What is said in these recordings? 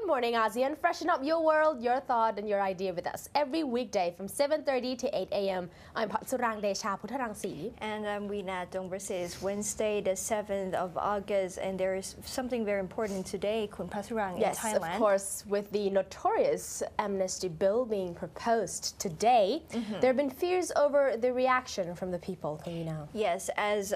morning, Asean. Freshen up your world, your thought, and your idea with us every weekday from 7:30 to 8 a.m. I'm Patsurang Desha Putharangsi. And I'm Weena Dongverse. It's Wednesday, the 7th of August, and there is something very important today, Kun Patsurang, in Thailand. Yes, of course, with the notorious amnesty bill being proposed today, there have been fears over the reaction from the people, can you know? Yes, as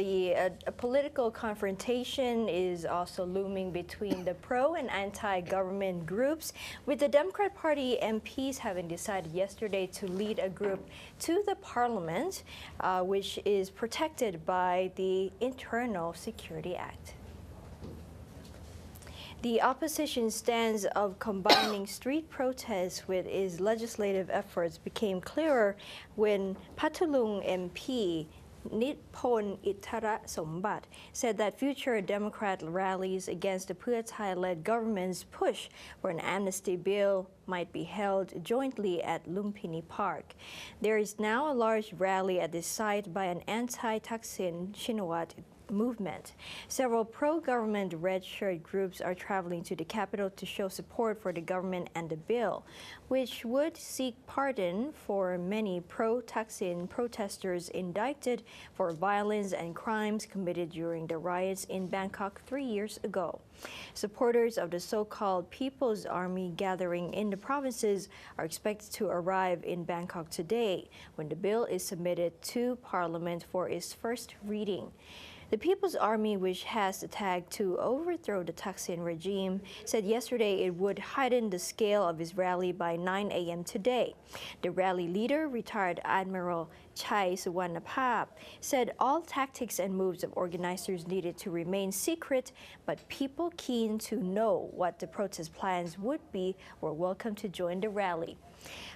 the political confrontation is also looming between the pro and anti-government groups, with the Democrat Party MPs having decided yesterday to lead a group to the parliament, which is protected by the Internal Security Act. The opposition stance of combining street protests with its legislative efforts became clearer when Patulung MP Nitpon Ittara Sombat said that future Democrat rallies against the Pheu Thai-led government's push for an amnesty bill might be held jointly at Lumpini Park. There is now a large rally at this site by an anti-Thaksin Shinawat movement. Several pro-government red shirt groups are traveling to the capital to show support for the government and the bill, which would seek pardon for many pro-Thaksin protesters indicted for violence and crimes committed during the riots in Bangkok 3 years ago. Supporters of the so-called People's Army gathering in the provinces are expected to arrive in Bangkok today when the bill is submitted to Parliament for its first reading. The People's Army, which has the tag to overthrow the Thaksin regime, said yesterday it would heighten the scale of its rally by 9 a.m. today. The rally leader, retired Admiral Chai Suwannapap, said all tactics and moves of organizers needed to remain secret, but people keen to know what the protest plans would be were welcome to join the rally.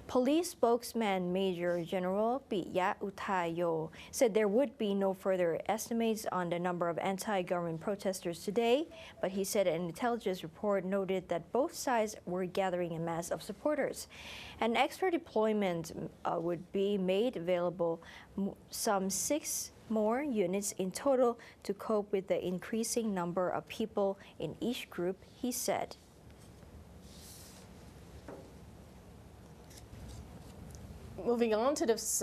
Police spokesman Major General Piya Utayo said there would be no further estimates on the number of anti-government protesters today, but he said an intelligence report noted that both sides were gathering a mass of supporters. An extra deployment would be made available, some 6 more units in total to cope with the increasing number of people in each group, he said. Moving on to this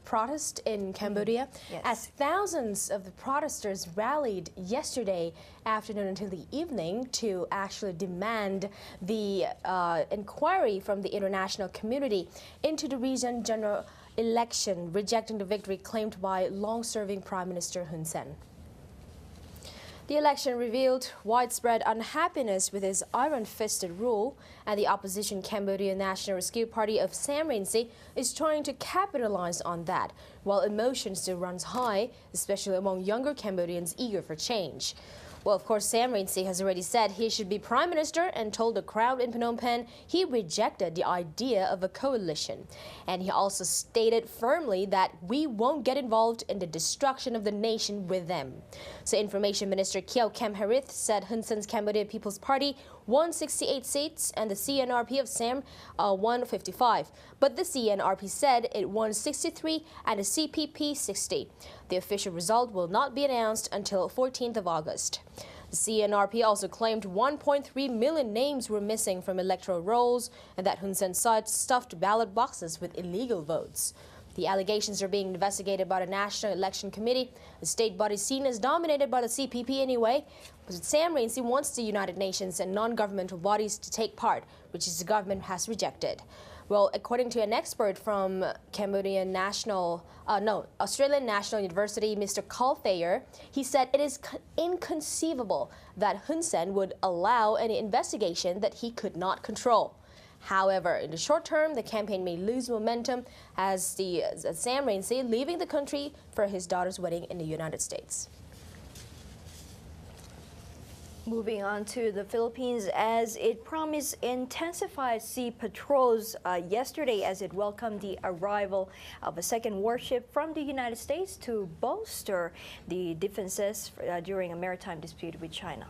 protest in Cambodia, as thousands of the protesters rallied yesterday afternoon until the evening to actually demand the inquiry from the international community into the recent general election, rejecting the victory claimed by long-serving Prime Minister Hun Sen. The election revealed widespread unhappiness with his iron-fisted rule, and the opposition Cambodian National Rescue Party of Sam Rainsy is trying to capitalize on that, while emotion still runs high, especially among younger Cambodians eager for change. Well, of course, Sam Rainsy has already said he should be prime minister and told the crowd in Phnom Penh he rejected the idea of a coalition. And he also stated firmly that we won't get involved in the destruction of the nation with them. So Information Minister Keo Kem Harith said Hun Sen's Cambodia People's Party won 68 seats and the CNRP of Sam won 55. But the CNRP said it won 63 and the CPP 60. The official result will not be announced until 14th of August. The CNRP also claimed 1.3 million names were missing from electoral rolls and that Hun Sen's side stuffed ballot boxes with illegal votes. The allegations are being investigated by the National Election Committee, a state body seen as dominated by the CPP anyway. But Sam Rainsy wants the United Nations and non-governmental bodies to take part, which the government has rejected. Well, according to an expert from Australian National University, Mr. Carl Thayer, he said it is inconceivable that Hun Sen would allow any investigation that he could not control. However, in the short term, the campaign may lose momentum as Sam Rainsy leaving the country for his daughter's wedding in the United States. Moving on to the Philippines, as it promised intensified sea patrols yesterday as it welcomed the arrival of a second warship from the United States to bolster the defenses during a maritime dispute with China.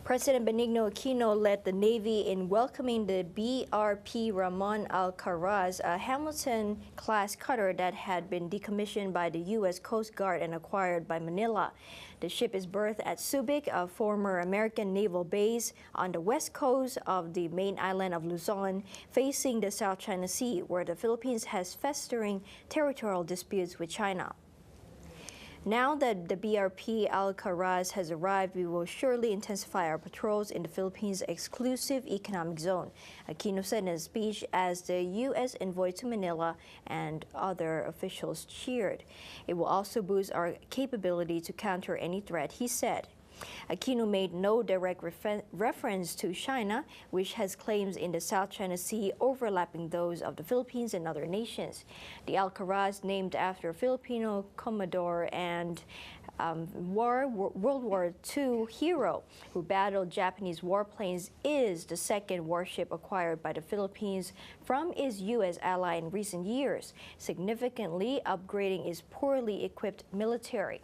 President Benigno Aquino led the Navy in welcoming the BRP Ramon Alcaraz, a Hamilton-class cutter that had been decommissioned by the U.S. Coast Guard and acquired by Manila. The ship is berthed at Subic, a former American naval base on the west coast of the main island of Luzon, facing the South China Sea, where the Philippines has festering territorial disputes with China. Now that the BRP Alcaraz has arrived, we will surely intensify our patrols in the Philippines' exclusive economic zone, Aquino said in a speech as the U.S. envoy to Manila and other officials cheered. It will also boost our capability to counter any threat, he said. Aquino made no direct reference to China, which has claims in the South China Sea overlapping those of the Philippines and other nations. The Alcaraz, named after a Filipino Commodore and World War II hero who battled Japanese warplanes, is the second warship acquired by the Philippines from its U.S. ally in recent years, significantly upgrading its poorly equipped military.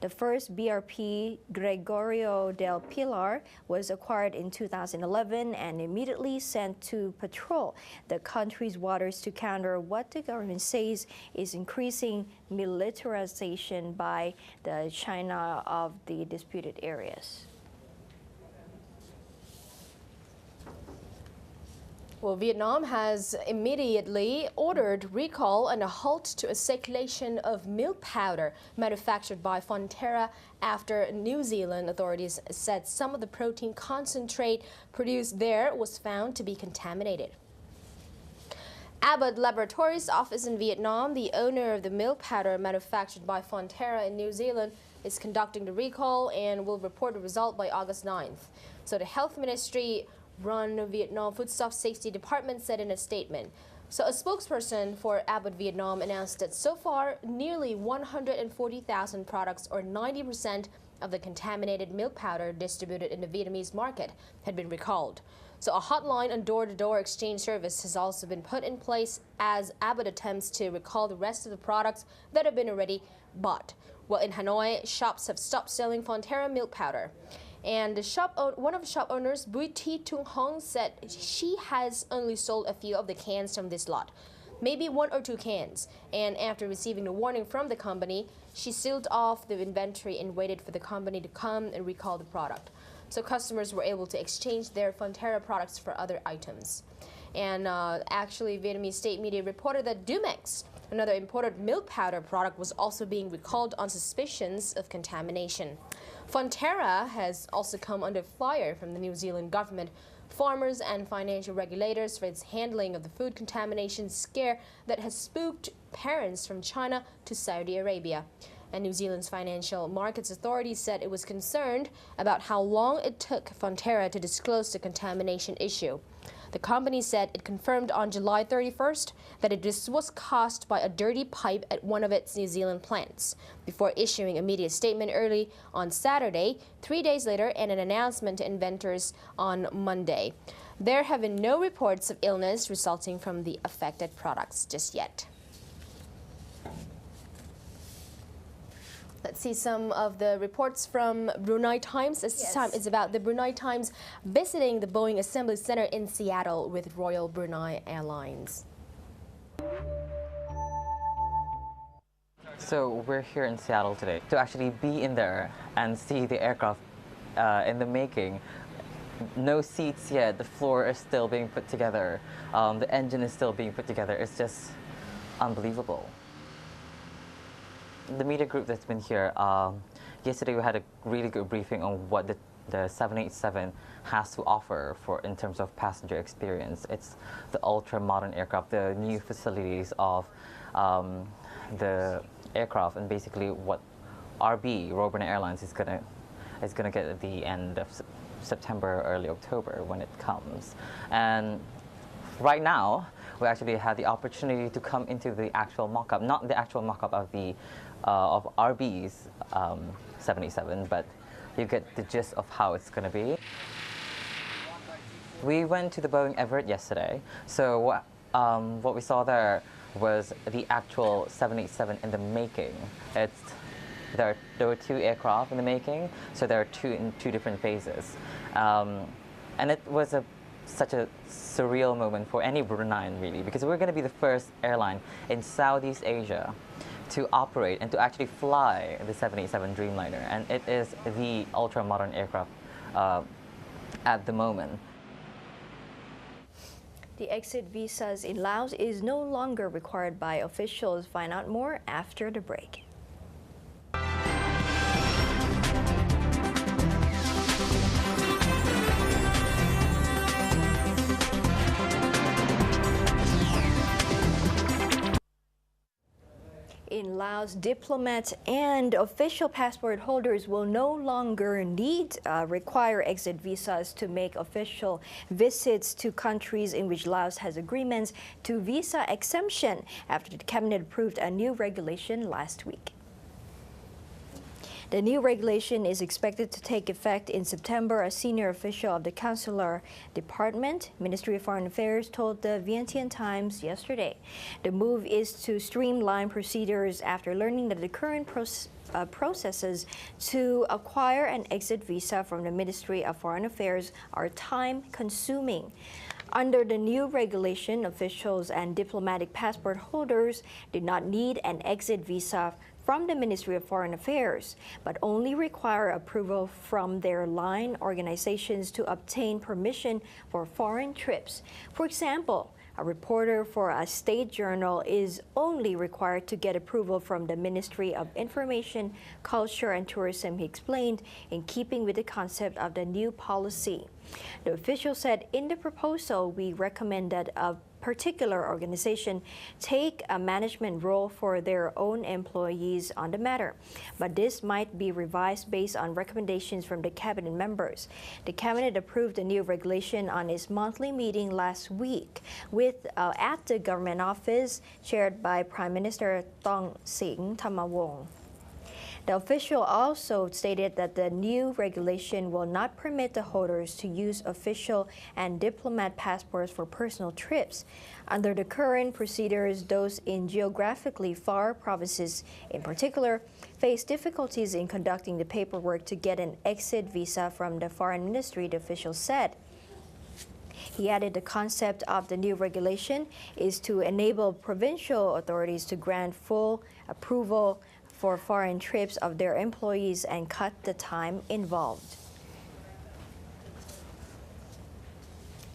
The first BRP Gregorio del Pilar was acquired in 2011 and immediately sent to patrol the country's waters to counter what the government says is increasing militarization by the China of the disputed areas. Well, Vietnam has immediately ordered recall and a halt to a circulation of milk powder manufactured by FONTERRA after New Zealand authorities said some of the protein concentrate produced there was found to be contaminated. Abbott Laboratories office in Vietnam, the owner of the milk powder manufactured by FONTERRA in New Zealand, is conducting the recall and will report the result by August 9th. So the Health Ministry run Vietnam Foodstuff Safety Department said in a statement. So a spokesperson for Abbott Vietnam announced that so far nearly 140,000 products, or 90% of the contaminated milk powder distributed in the Vietnamese market, had been recalled. So a hotline and door-to-door exchange service has also been put in place as Abbott attempts to recall the rest of the products that have been already bought. Well, in Hanoi, shops have stopped selling FONTERRA milk powder. And one of the shop owners, Bui Thi Tung Hong, said she has only sold a few of the cans from this lot, maybe 1 or 2 cans. And after receiving a warning from the company, she sealed off the inventory and waited for the company to come and recall the product. So customers were able to exchange their FONTERRA products for other items. And actually, Vietnamese state media reported that Dumex, another imported milk powder product, was also being recalled on suspicions of contamination. FONTERRA has also come under fire from the New Zealand government, farmers and financial regulators for its handling of the food contamination scare that has spooked parents from China to Saudi Arabia. And New Zealand's Financial Markets Authority said it was concerned about how long it took FONTERRA to disclose the contamination issue. The company said it confirmed on July 31st that this was caused by a dirty pipe at one of its New Zealand plants, before issuing a media statement early on Saturday, 3 days later, and an announcement to inventors on Monday. There have been no reports of illness resulting from the affected products just yet. Let's see some of the reports from Brunei Times. This time it's about the Brunei Times visiting the Boeing Assembly Center in Seattle with Royal Brunei Airlines. So we're here in Seattle today to actually be in there and see the aircraft in the making. No seats yet, the floor is still being put together, the engine is still being put together. It's just unbelievable. The media group that's been here, yesterday we had a really good briefing on what the 787 has to offer in terms of passenger experience. It's the ultra-modern aircraft, the new facilities of the aircraft, and basically what RB, Royal Brunei Airlines, is gonna get at the end of September, early October when it comes. And right now, we actually had the opportunity to come into the actual mock-up, not the actual mock-up of the of RB's 787, but you get the gist of how it's going to be. We went to the Boeing Everett yesterday, so what we saw there was the actual 787 in the making. It's There were 2 aircraft in the making, so there are 2 in 2 different phases. And it was such a surreal moment for any Bruneian, really, because we're going to be the first airline in Southeast Asia to operate and to actually fly the 787 Dreamliner, and it is the ultra-modern aircraft at the moment. The exit visas in Laos is no longer required by officials. Find out more after the break. In Laos, diplomats and official passport holders will no longer require exit visas to make official visits to countries in which Laos has agreements to visa exemption after the cabinet approved a new regulation last week. The new regulation is expected to take effect in September. A senior official of the Consular Department, Ministry of Foreign Affairs, told the Vientiane Times yesterday. The move is to streamline procedures after learning that the current processes to acquire an exit visa from the Ministry of Foreign Affairs are time-consuming. Under the new regulation, officials and diplomatic passport holders did not need an exit visa from the Ministry of Foreign Affairs, but only require approval from their line organizations to obtain permission for foreign trips. For example, a reporter for a state journal is only required to get approval from the Ministry of Information, Culture and Tourism, he explained, in keeping with the concept of the new policy. The official said, in the proposal, we recommend that a particular organization take a management role for their own employees on the matter, but this might be revised based on recommendations from the cabinet members. The cabinet approved the new regulation on its monthly meeting last week at the government office chaired by Prime Minister Tong Sing Thamawong. The official also stated that the new regulation will not permit the holders to use official and diplomat passports for personal trips. Under the current procedures, those in geographically far provinces in particular face difficulties in conducting the paperwork to get an exit visa from the foreign ministry, the official said. He added the concept of the new regulation is to enable provincial authorities to grant full approval for foreign trips of their employees and cut the time involved.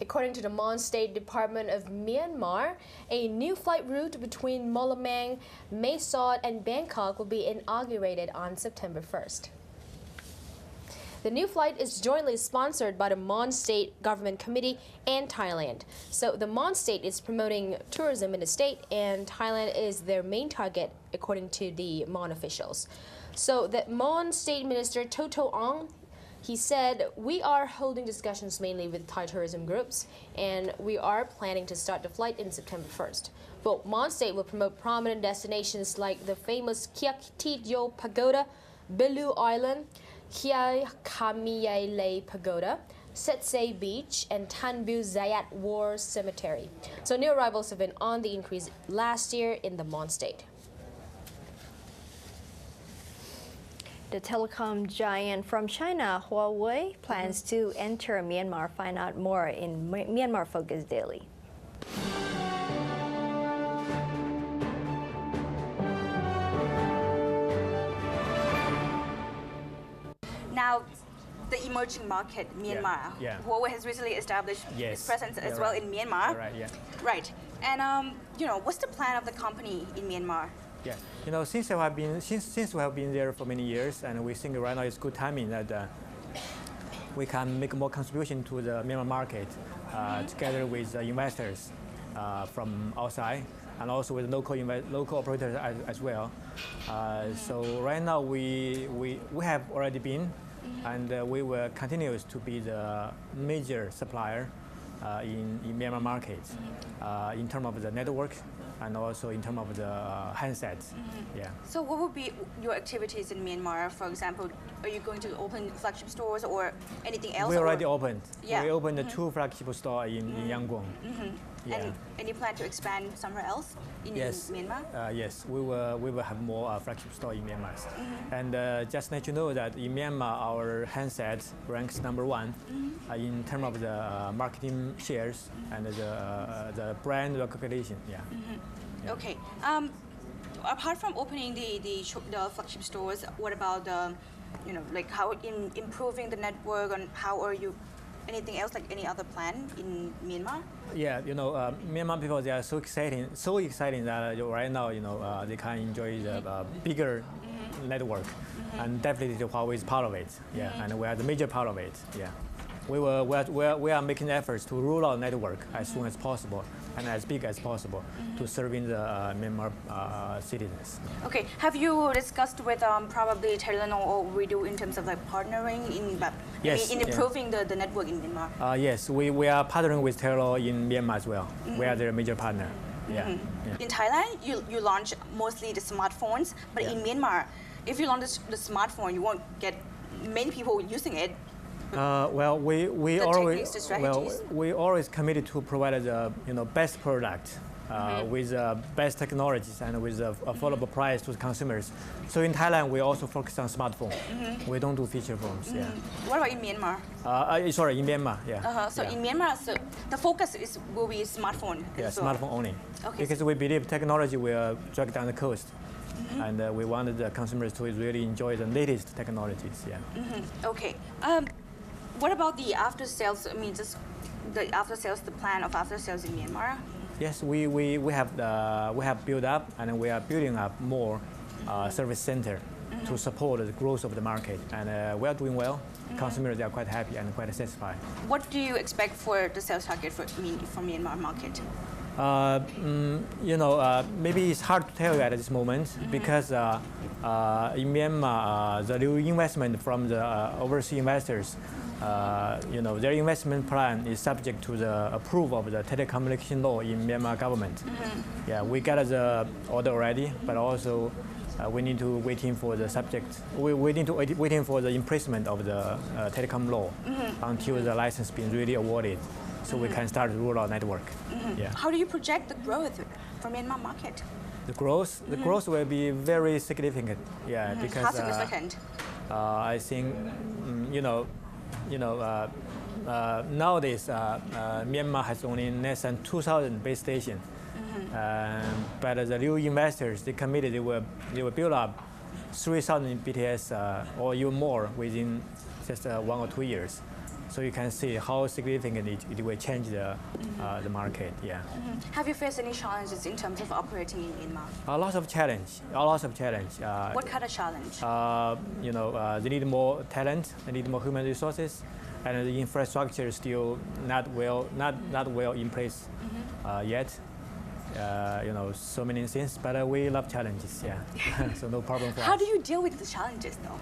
According to the Mon State Department of Myanmar, a new flight route between MAWLAMYINE, Mae Sot, and Bangkok will be inaugurated on September 1st. The new flight is jointly sponsored by the Mon State Government Committee and Thailand. So the Mon State is promoting tourism in the state, and Thailand is their main target, according to the Mon officials. So the Mon State Minister Toto Ong, he said, we are holding discussions mainly with Thai tourism groups, and we are planning to start the flight in September 1st. But Mon State will promote prominent destinations like the famous Kiak Tit Yo Pagoda, Belu Island, Kia Kamiyale Pagoda, Setsay Beach, and Tanbu Zayat War Cemetery. So new arrivals have been on the increase last year in the Mon State. The telecom giant from China, Huawei, plans to enter Myanmar. Find out more in Myanmar Focus Daily. Now, the emerging market, Myanmar. Huawei has recently established its presence as well in Myanmar. Right. And what's the plan of the company in Myanmar? Yeah, since we have been there for many years, and we think right now it's good timing that we can make more contribution to the Myanmar market together with investors from outside, and also with local operators as well. So right now we have already been, and we will continue to be the major supplier in Myanmar market in terms of the network and also in terms of the handsets. So what would be your activities in Myanmar? For example, are you going to open flagship stores or anything else? We already opened. Yeah. We opened 2 flagship stores in Yangon. Yeah. And any plan to expand somewhere else in Myanmar? Yes, we will have more flagship store in Myanmar. And just let you know that in Myanmar, our handset ranks #1 in terms of the marketing shares and the brand recognition. Yeah. Okay. Apart from opening the flagship stores, what about the, like how in improving the network, and how are you? Anything else, like any other plan in Myanmar? Yeah, Myanmar people, they are so exciting that right now, they can enjoy the bigger network, and definitely the Huawei is part of it. Yeah, and we are the major part of it. Yeah, we are making efforts to roll out network as soon as possible and as big as possible to serving the Myanmar citizens. Okay, have you discussed with probably Telenor or Widu in terms of like partnering in improving the network in Myanmar? Yes, we are partnering with Telenor in Myanmar as well. We are their major partner. Yeah. In Thailand, you launch mostly the smartphones, but in Myanmar, if you launch the smartphone, you won't get many people using it. We always committed to provide the best product with best technologies and with affordable price to the consumers. So in Thailand, we also focus on smartphone. We don't do feature phones. Yeah. What about in Myanmar? Sorry, in Myanmar. Yeah. So in Myanmar, the focus will be smartphone. Yeah, smartphone only. Okay. Because we believe technology will drag down the cost. And we wanted the consumers to really enjoy the latest technologies. Yeah. Okay. What about the after sales? I mean, just the after sales, the plan of after sales in Myanmar? Yes, we have built up and we are building up more service center to support the growth of the market, and we are doing well. Consumers are quite happy and quite satisfied. What do you expect for the sales target for Myanmar market? Maybe it's hard to tell you at this moment because in Myanmar, the new investment from the overseas investors, their investment plan is subject to the approval of the telecommunication law in Myanmar government. Yeah, we got the order already, but also we need to waiting for the subject. We need to waiting for the imprisonment of the telecom law until the license being really awarded, so we can start to roll out network. Yeah. How do you project the growth for Myanmar market? The growth will be very significant. Yeah, because how significant? I think nowadays Myanmar has only less than 2,000 base stations. But the new investors, they committed they will build up 3,000 BTS or even more within just 1 or 2 years. So you can see how significant it will change the market. Yeah. Have you faced any challenges in terms of operating in Myanmar? A lot of challenge. What kind of challenge? They need more talent. They need more human resources, and the infrastructure is still not well in place yet. So many things, but we love challenges. Yeah. So no problem for us. How do you deal with the challenges, though?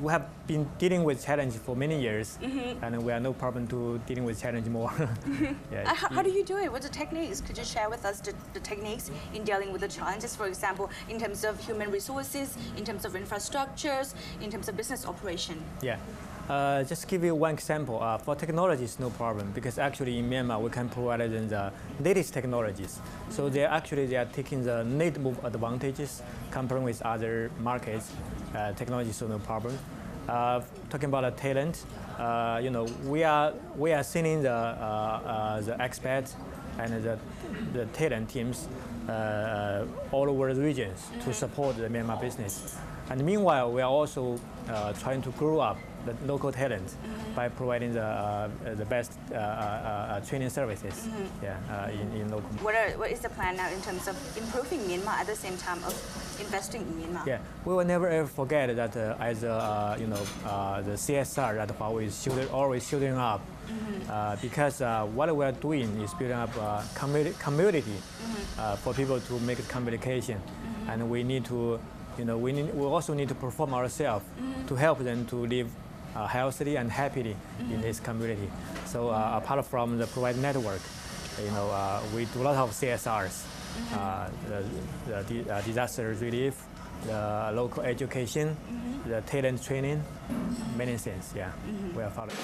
We have been dealing with challenge for many years, and we have no problem to dealing with challenge more. Yeah. How do you do it? What's the techniques? Could you share with us the techniques in dealing with the challenges, for example, in terms of human resources, in terms of infrastructures, in terms of business operation? Yeah. Just give you one example. For technologies, no problem, because actually in Myanmar we can provide them the latest technologies. So they are taking the net move advantages comparing with other markets. Technology, so no problem. Talking about the talent, we are sending the experts and the talent teams all over the regions to support the Myanmar business. And meanwhile, we are also trying to grow up the local talent by providing the best training services in local. What is the plan now in terms of improving Myanmar at the same time of investing in Myanmar? Yeah, we will never ever forget that as the CSR that Huawei is always shooting up, because what we are doing is building up a community for people to make communication, and we need to. We also need to perform ourselves to help them to live healthily and happily in this community. So apart from the provided network, we do a lot of CSRs, the disaster relief, the local education, the talent training, many things, yeah, we are following.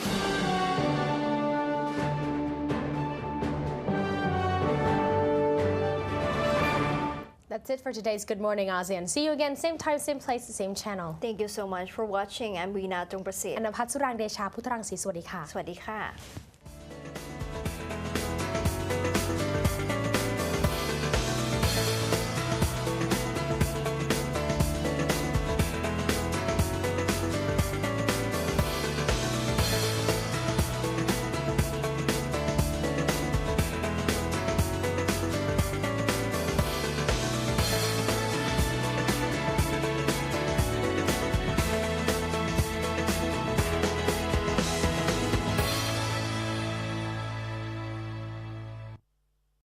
That's it for today's Good Morning ASEAN. See you again, same time, same place, same channel. Thank you so much for watching. I'm Reena Tongprasit. อนันต์พัชสุรางเดชาพุทธรังสีสวัสดีค่ะ สวัสดีค่ะ